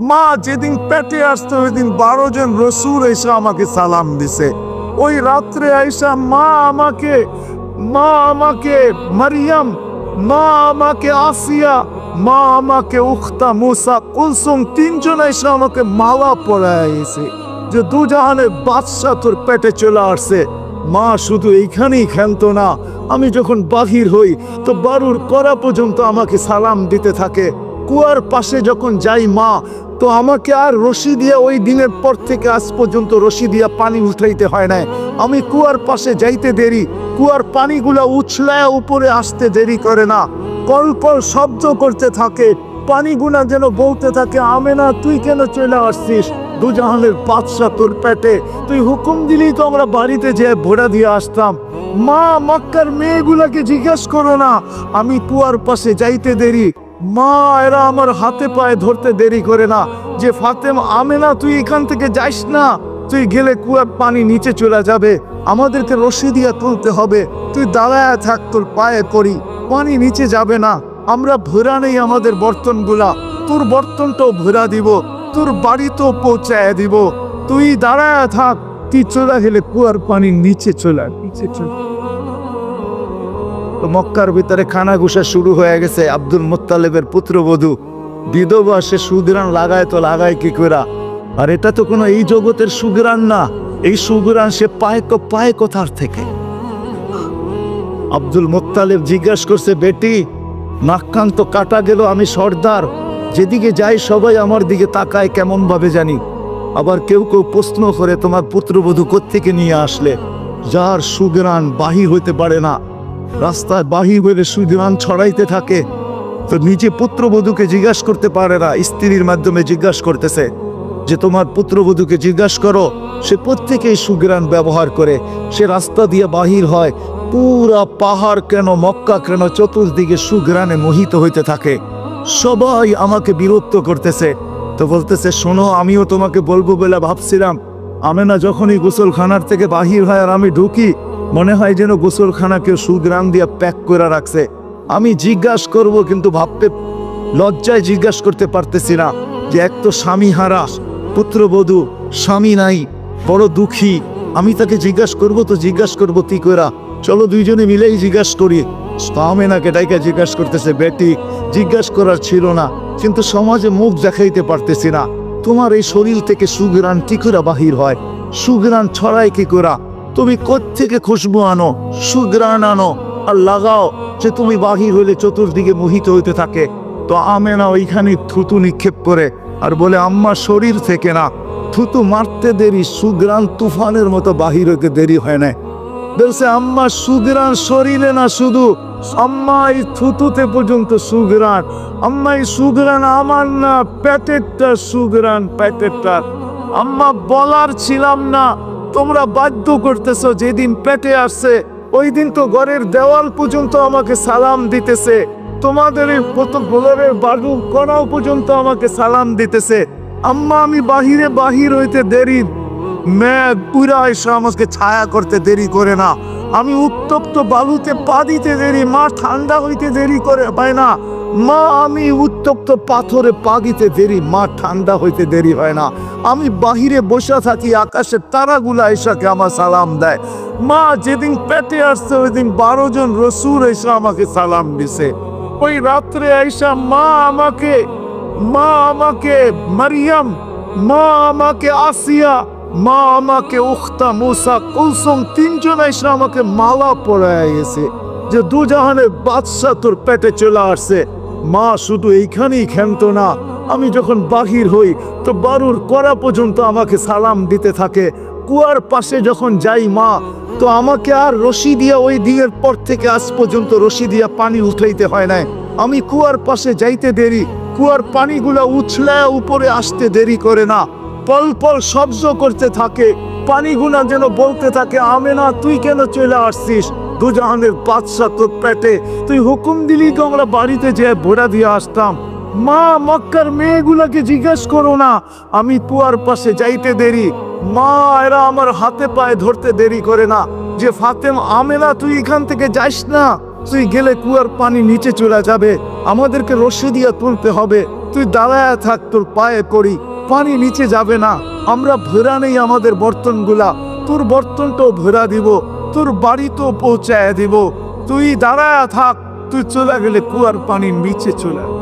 মা যেদিন পেটে আসতো ওই দিন 12 জন রসুল এসে আমাকে সালাম দিছে। ওই রাত্রে আইসা মা আমাকে মারিয়াম, মা আমাকে আসিয়া, মা আমাকে উখতা মুসা কুলসুম, তিনজন এসে আমাকে মালা পরাইছে যে দুজাহানের বাদশা তোর পেটে চলে আসছে। মা শুধু এইখানেই খেলতো না, আমি যখন বাহির হই তো বারুর করা পর্যন্ত আমাকে সালাম দিতে থাকে। কুয়ার পাশে যখন যাই মা, তো আমাকে আর রশি দিয়া ওই দিনের পর থেকে আজ পর্যন্ত রশি দিয়া পানি উঠাইতে হয় না। আমি কুয়ার পাশে যাইতে দেরি, কুয়ার পানিগুলা উছলায় উপরে আসতে দেরি করে না। কল কল শব্দ করতে থাকে, পানিগুলা যেন বলতে থাকে, আমেনা তুই কেন চলে আসছিস? দুজাহানের বাদশা তোর পেটে, তুই হুকুম দিলেই তো আমরা বাড়িতে যেয়ে ভোড়া দিয়ে আসতাম। মা মক্কার মেয়েগুলাকে জিজ্ঞেস করো না, আমি কুয়ার পাশে যাইতে দেরি, মা এরা আমার হাতে পায়ে ধরতে দেরি করে না যে ফাতেমা, আমেনা তুই এখান থেকে যাইস না, তুই গেলে কুয়ার পানি নিচে চলে যাবে, আমাদেরকে রশি দিয়া তুলতে হবে, তুই দাঁড়ায় থাক, তোর পায়ে পড়ি, পানি নিচে যাবে না। আমরা ভরা নেই আমাদের বর্তনগুলা, তোর বর্তনটাও ভরা দিব, তোর বাড়িতেও পৌঁছায় দিব, তুই দাঁড়ায় থাক, তুই চলে গেলে কুয়ার পানি নিচে চলে তো মক্কার ভিতরে খানা ঘুষা শুরু হয়ে গেছে। আব্দুল মুত্তালিবের পুত্রবধূ বিধবা, সে সুগ্রাণ লাগায় তো লাগায় কি করা? আর এটা তো কোনো এই জগতের সুগ্রাণ না, এই সুগ্রাণ সে পায় কোথার থেকে? আব্দুল মুত্তালিব জিজ্ঞাসা করছে, বেটি নাক কান তো কাটা গেল, আমি সর্দার, যেদিকে যাই সবাই আমার দিকে তাকায় কেমন ভাবে জানি। আবার কেউ কেউ প্রশ্ন করে, তোমার পুত্রবধূ কোত্থেকে নিয়ে আসলে? যার সুগ্রাণ বাহির হইতে পারে না, রাস্তায় বাহির হইলে সুগ্রাণ ছড়াইতে থাকে, তো নিজে পুত্রবধূকে জিজ্ঞাসা করতে পারে না, স্ত্রীর মাধ্যমে জিজ্ঞাসা করতেছে যে তোমার পুত্রবধূকে জিজ্ঞাসা করো সে প্রত্যেকেই সুগ্রাণ ব্যবহার করে, সে রাস্তা দিয়ে বাহির হয়, পুরা পাহাড় কেন মক্কা কেন চতুর্দিকে সুগ্রাণে মোহিত হইতে থাকে। সবাই আমাকে বিরক্ত করতেছে, তো বলতেছে শোনো, আমিও তোমাকে বলবো বলে ভাবছিলাম। আমেনা যখনই গোসলখানার থেকে বাহির হয় আর আমি ঢুকি, মনে হয় যেন গোসলখানাকে সুগ্রাণ দিয়ে প্যাক করে রাখছে। আমি জিজ্ঞাসা করব কিন্তু ভাবতে লজ্জায় জিজ্ঞাসা করতে পারতেছি না, যে এক তো স্বামী হারা পুত্রবধূ, স্বামী নাই, বড় দুঃখী, আমি তাকে জিজ্ঞাসা করবো তো জিজ্ঞাসা করবো কি করে? চলো দুইজনে মিলেই জিজ্ঞাসা করি। আমেনাকে ডাইকা জিজ্ঞাসা করতেছে, বেটি জিজ্ঞাসা করার ছিল না, কিন্তু সমাজে মুখ দেখাইতে পারতেছি না, তোমার এই শরীর থেকে সুগ্রাণ কি করে বাহির হয়? সুগ্রাণ ছড়ায় কি করে? তুমি কোত্থেকে খুশবু আনো, সুগ্রাণ আনো আর লাগাও যে তুমি বাহির হইলে চতুর্দিকে মোহিত হইতে থাকে। তো আমেনা ওইখানে থুতু নিক্ষেপ করে আর বলে, আম্মা শরীর থেকে না, থুতু মারতে দেরি, সুগ্রাণ তুফানের মতো বাহির হইতে দেরি হয় না। বলছে আম্মা সুগ্রাণ শরীরে না, শুধু আম্মা এই থুতুতে পর্যন্ত সুগ্রাণ, আম্মা এই সুগ্রাণ আমার না, পেটেরটা সুগ্রাণ, পেটেরটা। আম্মা বলার ছিলাম না, তোমরা বাধ্য করতেছো, যেদিন পেটে আসছে ওই দিন তো ঘরের দেওয়াল পর্যন্ত আমাকে সালাম দিতেছে, তোমাদের এই ঘরের বাড়ু কণাও পর্যন্ত আমাকে সালাম দিতেছে। আম্মা আমি বাহির হইতে দেরি, মেঘ পুরা এসে আমাকে ছায়া করতে দেরি করে না, আমি উত্তপ্ত বালুতে পা দিতে দেরি, মা ঠান্ডা হইতে দেরি করে পায় না, মা আমি উত্তপ্ত পাথরে পা দিতে দেরি, মা ঠান্ডা হইতে দেরি হয় না, আমি বাহিরে বসে থাকি, আকাশের তারাগুলা এসাকে আমার সালাম দেয়। মা যেদিন পেটে আসছে ওই দিন 12 জন রসুল এসে আমাকে সালাম দিছে। ওই রাত্রে আইসা মা আমাকে মারিয়াম, মা আমাকে আসিয়া, মা আমাকে উখতা মুসা কুলসুম, তিনজন এসে আমাকে মালা পরায় গেছে যে দুজাহানের বাদশা তোর পেটে চলে আসছে। মা শুধু এইখানেই খেলতো না, আমি যখন বাহির হই তো বারুর করা পর্যন্ত আমাকে সালাম দিতে থাকে। কুয়ার পাশে যখন যাই মা, তো আমাকে আর রশি দিয়া ওই দিনের পর থেকে আজ পর্যন্ত রশি দিয়া পানি উঠাইতে হয় না। আমি কুয়ার পাশে যাইতে দেরি, কুয়ার পানিগুলা উছলায় উপরে আসতে দেরি করে না। পল পল শব্দ করতে থাকে, পানিগুলা যেন বলতে থাকে, আমেনা তুই কেন চলে আসছিস? দুজাহানের বাদশা তোর পেটে, তুই হুকুম দিলি তো আমরা বাড়িতে যেয়ে ভোড়া দিয়ে আসতাম। মা মক্কার মেয়েগুলাকে জিজ্ঞাসা করো না, আমি কুয়ার পাশে যাইতে দেরি, মা এরা আমার হাতে পায়ে ধরতে দেরি করে না যে ফাতেমা, আমেনা তুই এখান থেকে যাইস না, তুই গেলে কুয়ার পানি নিচে চলে যাবে, আমাদেরকে রশি দিয়ে তুলতে হবে, তুই দাঁড়ায় থাক, তোর পায়ে পড়ি, পানি নিচে যাবে না। আমরা ভরা নেই আমাদের বর্তনগুলা, তোর বর্তনটাও ভরা দিব, তোর বাড়িতেও পৌঁছায় দিব। তুই দাঁড়ায় থাক, তুই চলে গেলে কুয়ার পানির নিচে চলে